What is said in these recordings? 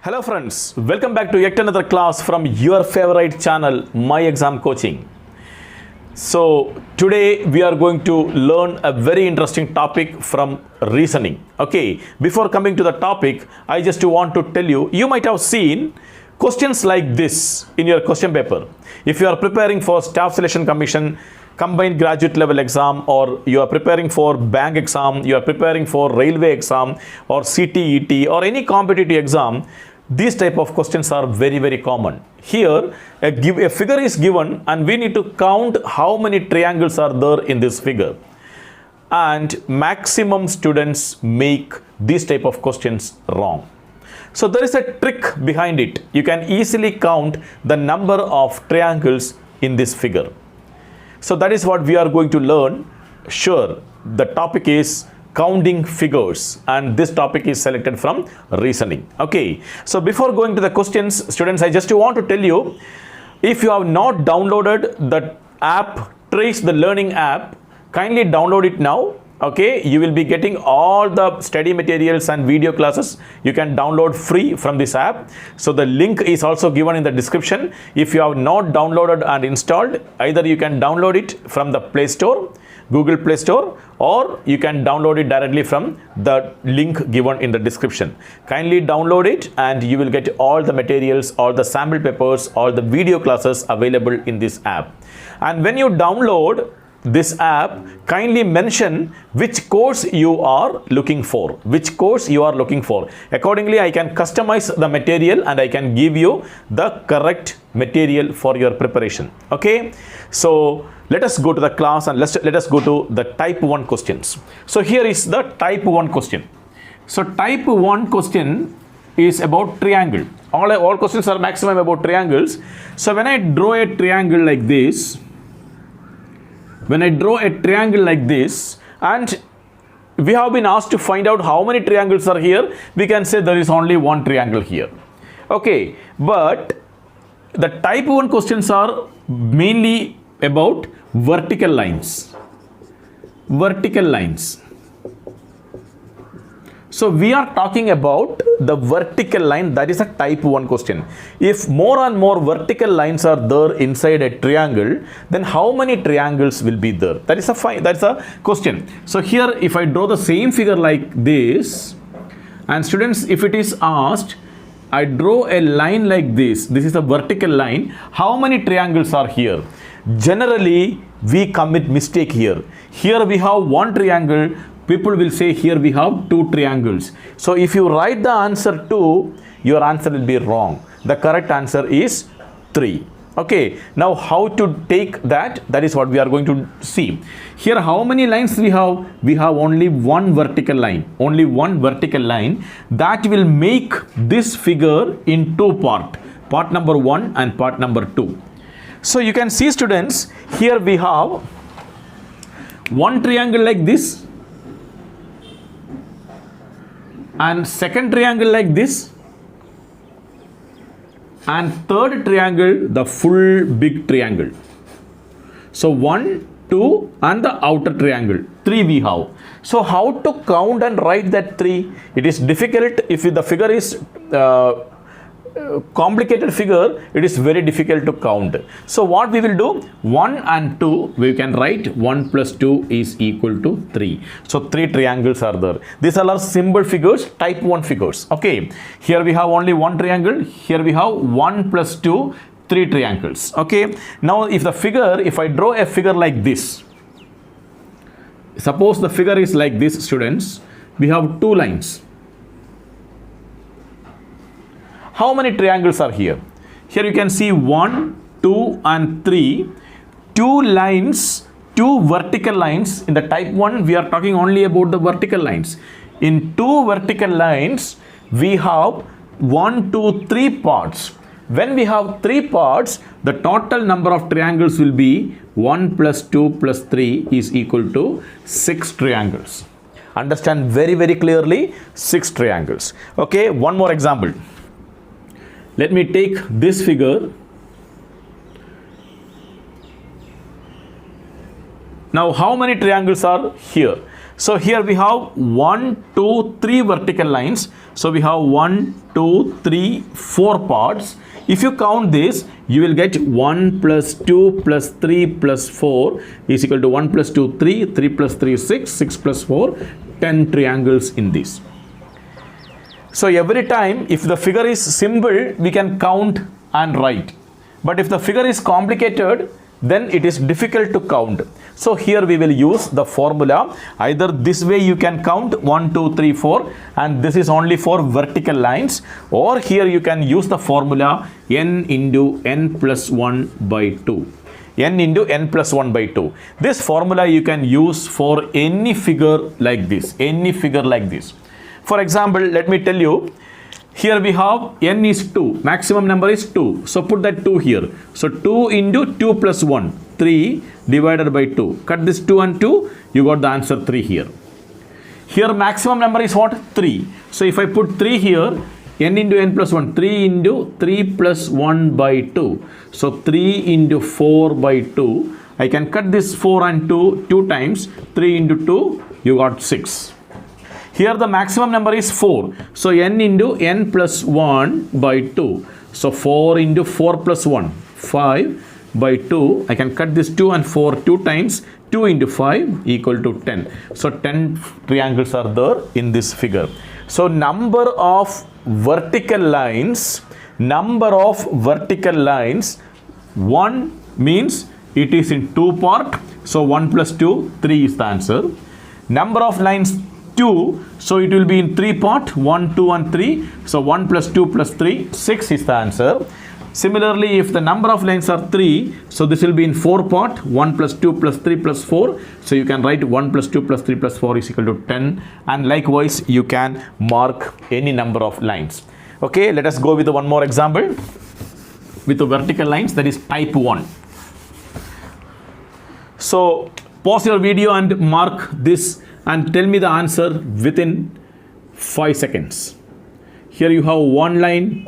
Hello friends, welcome back to yet another class from your favorite channel, My Exam Coaching. So today we are going to learn a very interesting topic from reasoning. Okay, before coming to the topic, I just want to tell you, you might have seen questions like this in your question paper. If you are preparing for Staff Selection Commission, combined graduate level exam, or you are preparing for bank exam, you are preparing for railway exam or CTET or any competitive exam, these type of questions are very common. Here a figure is given and we need to count how many triangles are there in this figure, and maximum students make these type of questions wrong. So there is a trick behind it. You can easily count the number of triangles in this figure. So that is what we are going to learn. Sure, the topic is counting figures, and this topic is selected from reasoning. Okay, so before going to the questions, students, I just want to tell you, if you have not downloaded the app, Trace the Learning app, kindly download it now. Okay, you will be getting all the study materials and video classes you can download free from this app. So the link is also given in the description. If you have not downloaded and installed, either you can download it from the Play Store, Google Play Store, or you can download it directly from the link given in the description. Kindly download it and you will get all the materials, all the sample papers, all the video classes available in this app. And when you download this app, kindly mention which course you are looking for, Accordingly, I can customize the material and I can give you the correct material for your preparation. Okay, so let us go to the class and let us go to the type 1 questions. So here is the type 1 question. So type 1 question is about triangle. All questions are maximum about triangles. So when I draw a triangle like this, and we have been asked to find out how many triangles are here, we can say there is only one triangle here. Okay, but the type 1 questions are mainly about vertical lines. So we are talking about the vertical line. That is a type 1 question. If more and more vertical lines are there inside a triangle, then how many triangles will be there? That's a question. So here if I draw the same figure like this, and students, if it is asked, I draw a line like this is a vertical line, how many triangles are here? Generally we commit mistake here. Here we have one triangle, people will say here we have two triangles. So if you write the answer 2, your answer will be wrong. The correct answer is 3. Okay, now how to take that is what we are going to see. Here how many lines we have? We have only one vertical line. That will make this figure in two parts. Part number 1 and part number 2. So you can see, students, here we have one triangle like this, and second triangle like this, and third triangle, the full big triangle. So 1, 2 and the outer triangle, 3 we have. So how to count and write that 3? It is difficult. If the figure is complicated figure, it is very difficult to count. So what we will do, 1 and 2, we can write 1 plus 2 is equal to 3. So 3 triangles are there. These are simple figures, type 1 figures. Okay, here we have only one triangle, here we have 1 plus 2, 3 triangles. Okay, now if I draw a figure like this, suppose the figure is like this, students, we have 2 lines. How many triangles are here? Here you can see 1, 2 and 3. 2 lines, 2 vertical lines. In the type 1, we are talking only about the vertical lines. In 2 vertical lines, we have 1, 2, 3 parts. When we have 3 parts, the total number of triangles will be 1 plus 2 plus 3 is equal to 6 triangles. Understand very clearly, 6 triangles. Okay, one more example. Let me take this figure. Now how many triangles are here? So here we have 1, 2, 3 vertical lines. So we have 1, 2, 3, 4 parts. If you count this, you will get 1 plus 2 plus 3 plus 4 is equal to 1 plus 2, 3, 3 plus 3, 6, 6 plus 4, 10 triangles in this. So every time if the figure is simple, we can count and write. But if the figure is complicated, then it is difficult to count. So here we will use the formula. Either this way you can count 1, 2, 3, 4 and this is only for vertical lines, or here you can use the formula n into n plus 1 by 2. N into n plus 1 by 2. This formula you can use for any figure like this. Any figure like this. For example, let me tell you. Here we have n is 2, maximum number is 2. So put that 2 here. So 2 into 2 plus 1, 3 divided by 2. Cut this 2 and 2, you got the answer 3 here. Here maximum number is what? 3. So if I put 3 here, n into n plus 1, 3 into 3 plus 1 by 2. So 3 into 4 by 2. I can cut this 4 and 2 times. 3 into 2, you got 6. Here the maximum number is 4. So n into n plus 1 by 2. So 4 into 4 plus 1, 5 by 2. I can cut this 2 and 4 2 times. 2 into 5 equal to 10. So 10 triangles are there in this figure. So number of vertical lines, 1 means it is in 2 part. So 1 plus 2, 3 is the answer. Number of lines 2, so it will be in 3 part, 1, 2 and 3. So 1 plus 2 plus 3, 6 is the answer. Similarly, if the number of lines are 3, so this will be in 4 part, 1 plus 2 plus 3 plus 4. So you can write 1 plus 2 plus 3 plus 4 is equal to 10. And likewise, you can mark any number of lines. Okay, let us go with one more example with the vertical lines, that is type 1. So pause your video and mark this and tell me the answer within 5 seconds. Here you have 1 line,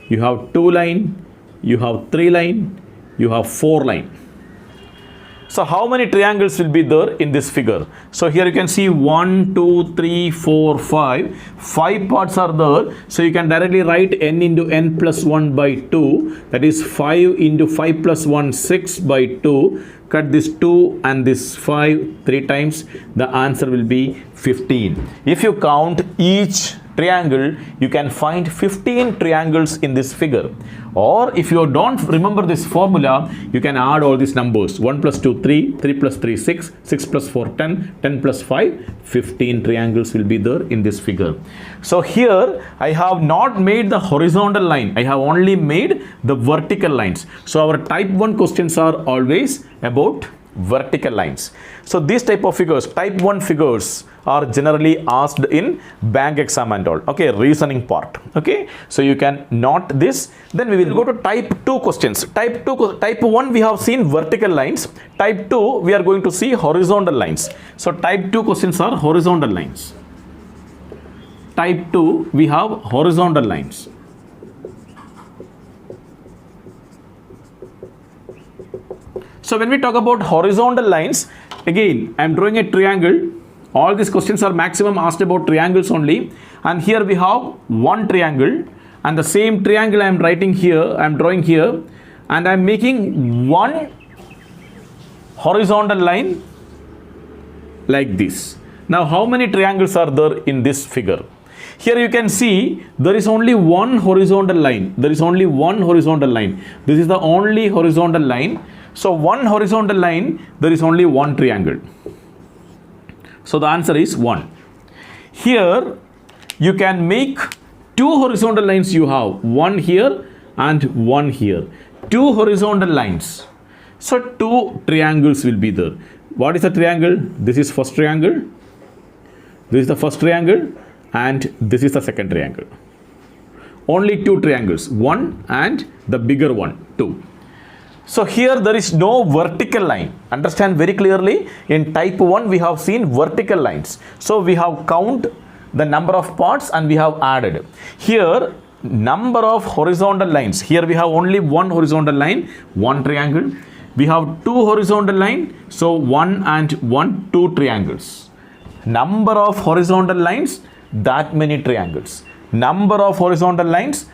you have 2 line, you have 3 line, you have 4 line. So how many triangles will be there in this figure? So here you can see 1, 2, 3, 4, 5. 5 parts are there. So you can directly write n into n plus 1 by 2. That is 5 into 5 plus 1, 6 by 2. Cut this 2 and this 5 3 times. The answer will be 15. If you count each triangle, you can find 15 triangles in this figure. Or if you don't remember this formula, you can add all these numbers. 1 plus 2, 3, 3 plus 3, 6, 6 plus 4, 10, 10 plus 5, 15 triangles will be there in this figure. So here I have not made the horizontal line. I have only made the vertical lines. So our type 1 questions are always about vertical lines. So these type of figures, type 1 figures, are generally asked in bank exam and all. Okay, reasoning part. Okay, so you can note this. Then we will go to type 2 questions. Type 1 we have seen vertical lines. Type 2 we are going to see horizontal lines. So type 2 questions are horizontal lines. Type 2 we have horizontal lines. So when we talk about horizontal lines, again I am drawing a triangle. All these questions are maximum asked about triangles only. And here we have one triangle, and the same triangle I am writing here, I am drawing here, and I am making one horizontal line like this. Now how many triangles are there in this figure? Here you can see there is only one horizontal line. There is only one horizontal line. This is the only horizontal line. So one horizontal line, there is only one triangle. So the answer is 1. Here you can make two horizontal lines. You have one here and one here. Two horizontal lines. So two triangles will be there. What is the triangle? This is first triangle. This is the first triangle, and this is the second triangle. Only two triangles, one and the bigger one, 2. So here there is no vertical line. Understand very clearly, in type 1 we have seen vertical lines. So we have count the number of parts and we have added. Here number of horizontal lines. Here we have only one horizontal line, one triangle. We have two horizontal line. So 1 and 1, 2 triangles. Number of horizontal lines, that many triangles. Number of horizontal lines,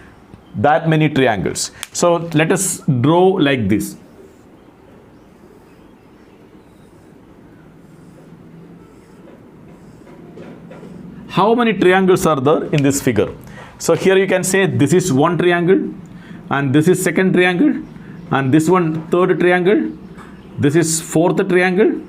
that many triangles. So let us draw like this. How many triangles are there in this figure? So here you can say this is one triangle, and this is second triangle, and this one third triangle, this is fourth triangle,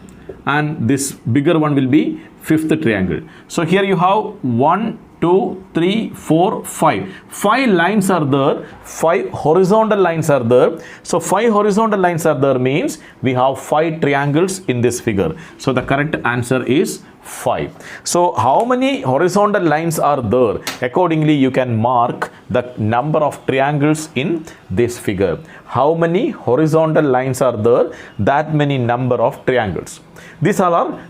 and this bigger one will be fifth triangle. So here you have 1, 2, 3, 4, 5. 5 lines are there, 5 horizontal lines are there. So 5 horizontal lines are there means we have 5 triangles in this figure. So the correct answer is 5. So how many horizontal lines are there? Accordingly, you can mark the number of triangles in this figure. How many horizontal lines are there? That many number of triangles. These all are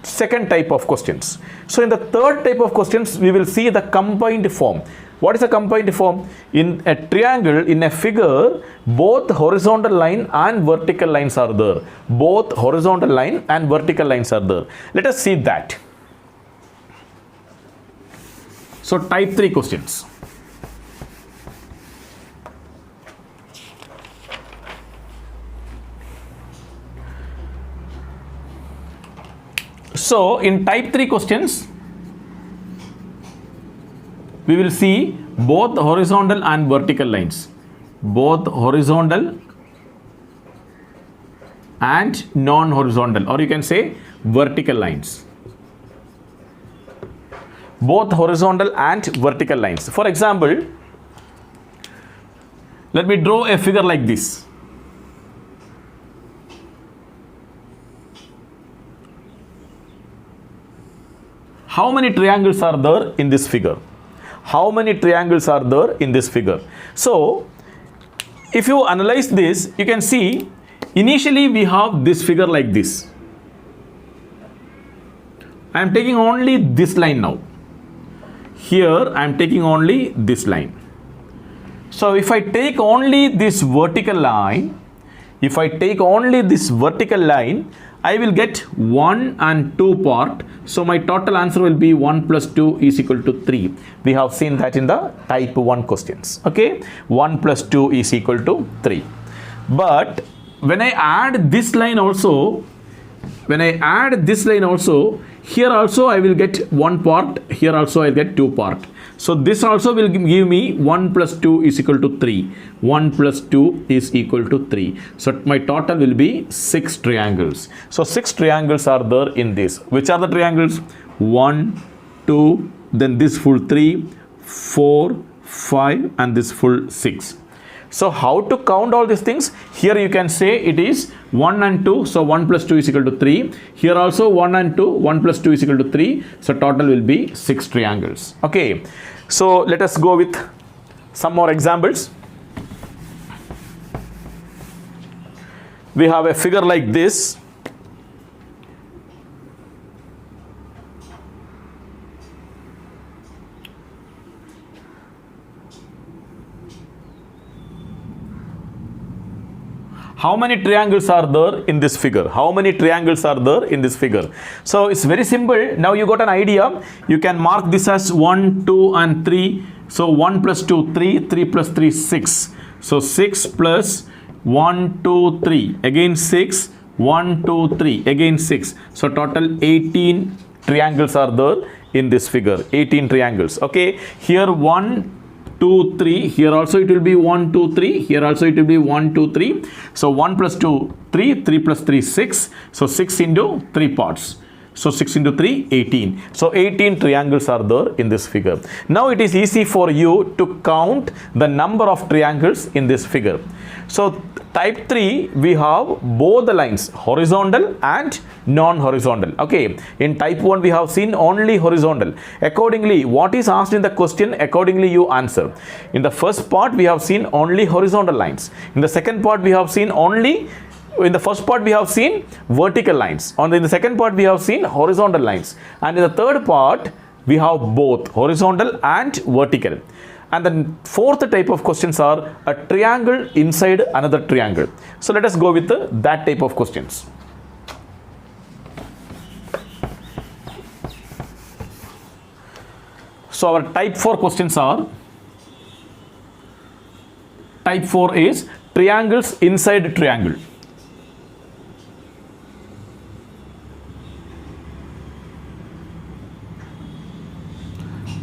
second type of questions. So in the third type of questions, we will see the combined form. What is a combined form? In a triangle, in a figure, both horizontal line and vertical lines are there. Both horizontal line and vertical lines are there. Let us see that. So type 3 questions. So in type 3 questions, we will see both horizontal and vertical lines. Both horizontal and non-horizontal, or you can say vertical lines. Both horizontal and vertical lines. For example, let me draw a figure like this. How many triangles are there in this figure? How many triangles are there in this figure? So, if you analyze this, you can see initially we have this figure like this. I am taking only this line now. Here I am taking only this line. So, if I take only this vertical line, I will get 1 and 2 part. So my total answer will be 1 plus 2 is equal to 3. We have seen that in the type 1 questions. Okay, 1 plus 2 is equal to 3. But when I add this line also, here also I will get 1 part, here also I will get 2 part. So this also will give me 1 plus 2 is equal to 3. 1 plus 2 is equal to 3. So my total will be 6 triangles. So 6 triangles are there in this. Which are the triangles? 1, 2, then this full 3, 4, 5 and this full 6. So how to count all these things? Here you can say it is 1 and 2. So 1 plus 2 is equal to 3. Here also 1 and 2. 1 plus 2 is equal to 3. So total will be 6 triangles. Okay. So let us go with some more examples. We have a figure like this. How many triangles are there in this figure? How many triangles are there in this figure? So it's very simple. Now you got an idea. You can mark this as 1, 2 and 3. So 1 plus 2, 3. 3 plus 3, 6. So 6 plus 1, 2, 3. Again 6. 1, 2, 3. Again 6. So total 18 triangles are there in this figure. 18 triangles. Okay. Here 1, 2, 3. Here also it will be 1, 2, 3. Here also it will be 1, 2, 3. So 1 plus 2, 3. 3 plus 3, 6. So 6 into 3 parts. So 6 into 3, 18. So 18 triangles are there in this figure. Now it is easy for you to count the number of triangles in this figure. So type 3, we have both the lines, horizontal and non-horizontal. Okay. In type 1, we have seen only horizontal. Accordingly, what is asked in the question, accordingly you answer. In the first part, we have seen only horizontal lines. In the second part, we have seen in the first part we have seen vertical lines. In the second part we have seen horizontal lines. And in the third part we have both horizontal and vertical. And the fourth type of questions are a triangle inside another triangle. So let us go with that type of questions. So our type 4 questions are, type 4 is triangles inside triangle.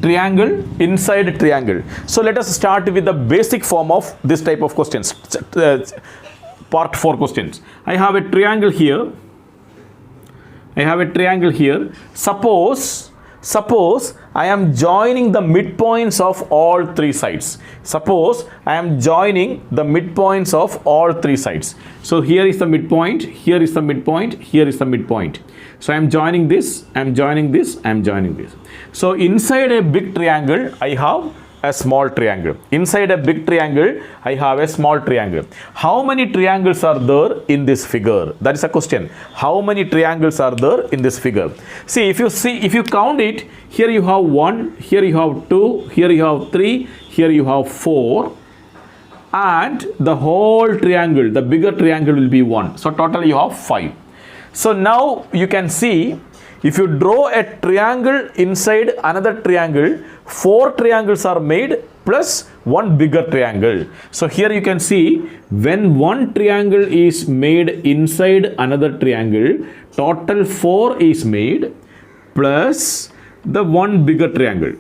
Triangle inside triangle. So let us start with the basic form of this type of questions. Part 4 questions. I have a triangle here. Suppose I am joining the midpoints of all three sides. Suppose I am joining the midpoints of all three sides. So here is the midpoint, here is the midpoint, here is the midpoint. So I am joining this, I am joining this, I am joining this. So inside a big triangle, I have a small triangle. Inside a big triangle, I have a small triangle. How many triangles are there in this figure? That is a question. How many triangles are there in this figure? See, if you count it, here you have 1, here you have 2, here you have 3, here you have 4, and the whole triangle, the bigger triangle will be 1. So total you have 5. So now you can see, if you draw a triangle inside another triangle, 4 triangles are made plus one bigger triangle. So here you can see, when one triangle is made inside another triangle, total 4 is made plus the one bigger triangle.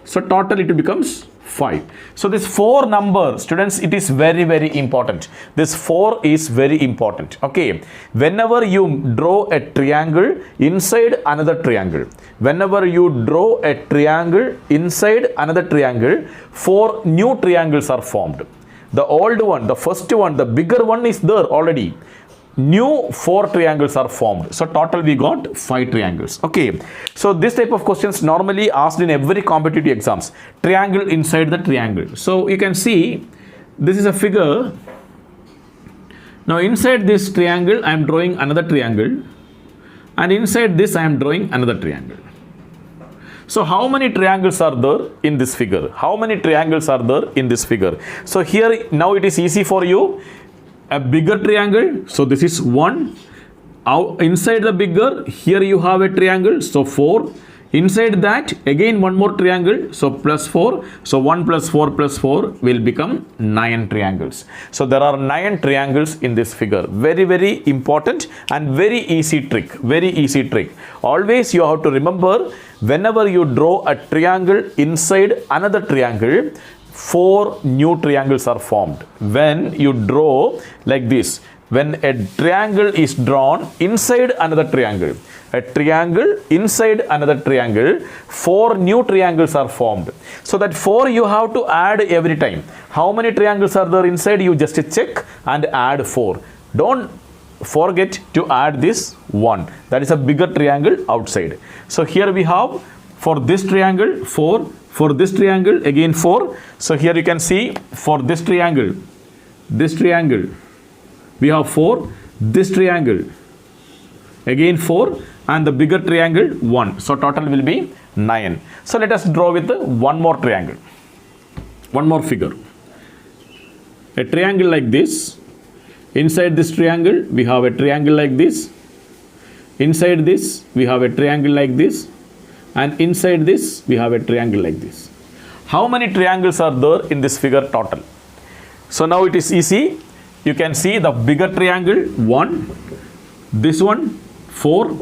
So total it becomes 5. So this 4 number, students, it is very, very important. This 4 is very important. Okay. Whenever you draw a triangle inside another triangle, whenever you draw a triangle inside another triangle, 4 new triangles are formed. The old one, the first one, the bigger one is there already. New 4 triangles are formed. So total we got 5 triangles. Okay. So this type of questions normally asked in every competitive exams. Triangle inside the triangle. So you can see, this is a figure. Now inside this triangle, I am drawing another triangle. And inside this, I am drawing another triangle. So how many triangles are there in this figure? How many triangles are there in this figure? So here, now it is easy for you. A bigger triangle, so this is 1. Inside the bigger, here you have a triangle, so 4. Inside that, again one more triangle, so plus 4. So 1 plus 4 plus 4 will become 9 triangles. So there are 9 triangles in this figure. Very, very important and very easy trick. Very easy trick. Always you have to remember, whenever you draw a triangle inside another triangle, 4 new triangles are formed. When you draw like this, when a triangle is drawn inside another triangle, a triangle inside another triangle, 4 new triangles are formed. So that 4 you have to add every time. How many triangles are there inside? You just check and add 4. Don't forget to add this 1. That is a bigger triangle outside. So here we have, for this triangle, 4. For this triangle, again 4. So here you can see, for this triangle, we have 4. This triangle, again 4. And the bigger triangle, 1. So total will be 9. So let us draw with one more triangle. One more figure. A triangle like this. Inside this triangle, we have a triangle like this. Inside this, we have a triangle like this. And inside this, we have a triangle like this. How many triangles are there in this figure total? So now it is easy. You can see the bigger triangle, 1. This one, 4.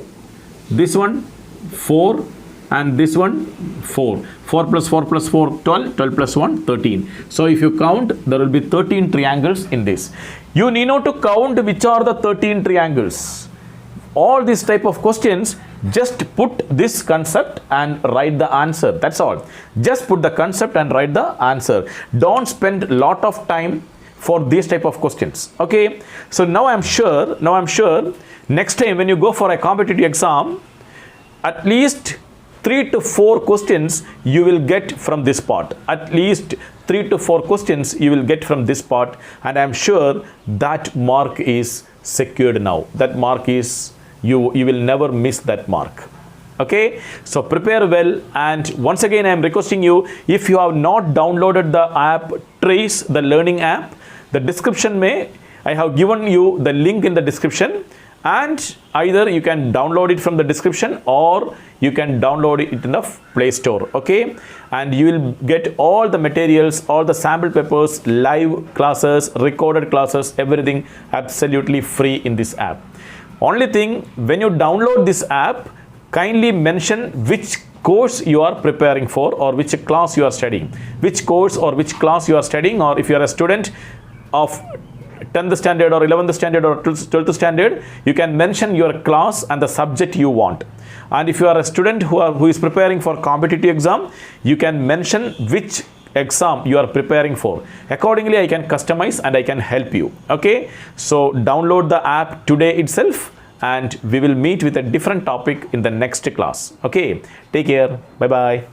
This one, 4. And this one, 4. 4 plus 4 plus 4, 12. 12 plus 1, 13. So if you count, there will be 13 triangles in this. You need not to count which are the 13 triangles. All these type of questions, just put this concept and write the answer. That's all. Just put the concept and write the answer. Don't spend a lot of time for these type of questions. Okay. So now I'm sure next time when you go for a competitive exam, at least 3 to 4 questions you will get from this part. At least 3 to 4 questions you will get from this part. And I'm sure that mark is secured now. That mark is, you will never miss that mark. Okay, so prepare well, and once again I am requesting you, if you have not downloaded the app Trace, the learning app, the description I have given you the link in the description. and either you can download it from the description or you can download it in the Play Store. Okay, and you will get all the materials, all the sample papers, live classes, recorded classes, everything absolutely free in this app. Only thing, when you download this app, kindly mention which course you are preparing for or which class you are studying, which course or which class you are studying, or if you are a student of 10th standard or 11th standard or 12th standard, you can mention your class and the subject you want. And if you are a student who is preparing for competitive exam, you can mention which exam you are preparing for. Accordingly, I can customize and I can help you. Okay, so download the app today itself, and we will meet with a different topic in the next class. Okay, take care. Bye bye.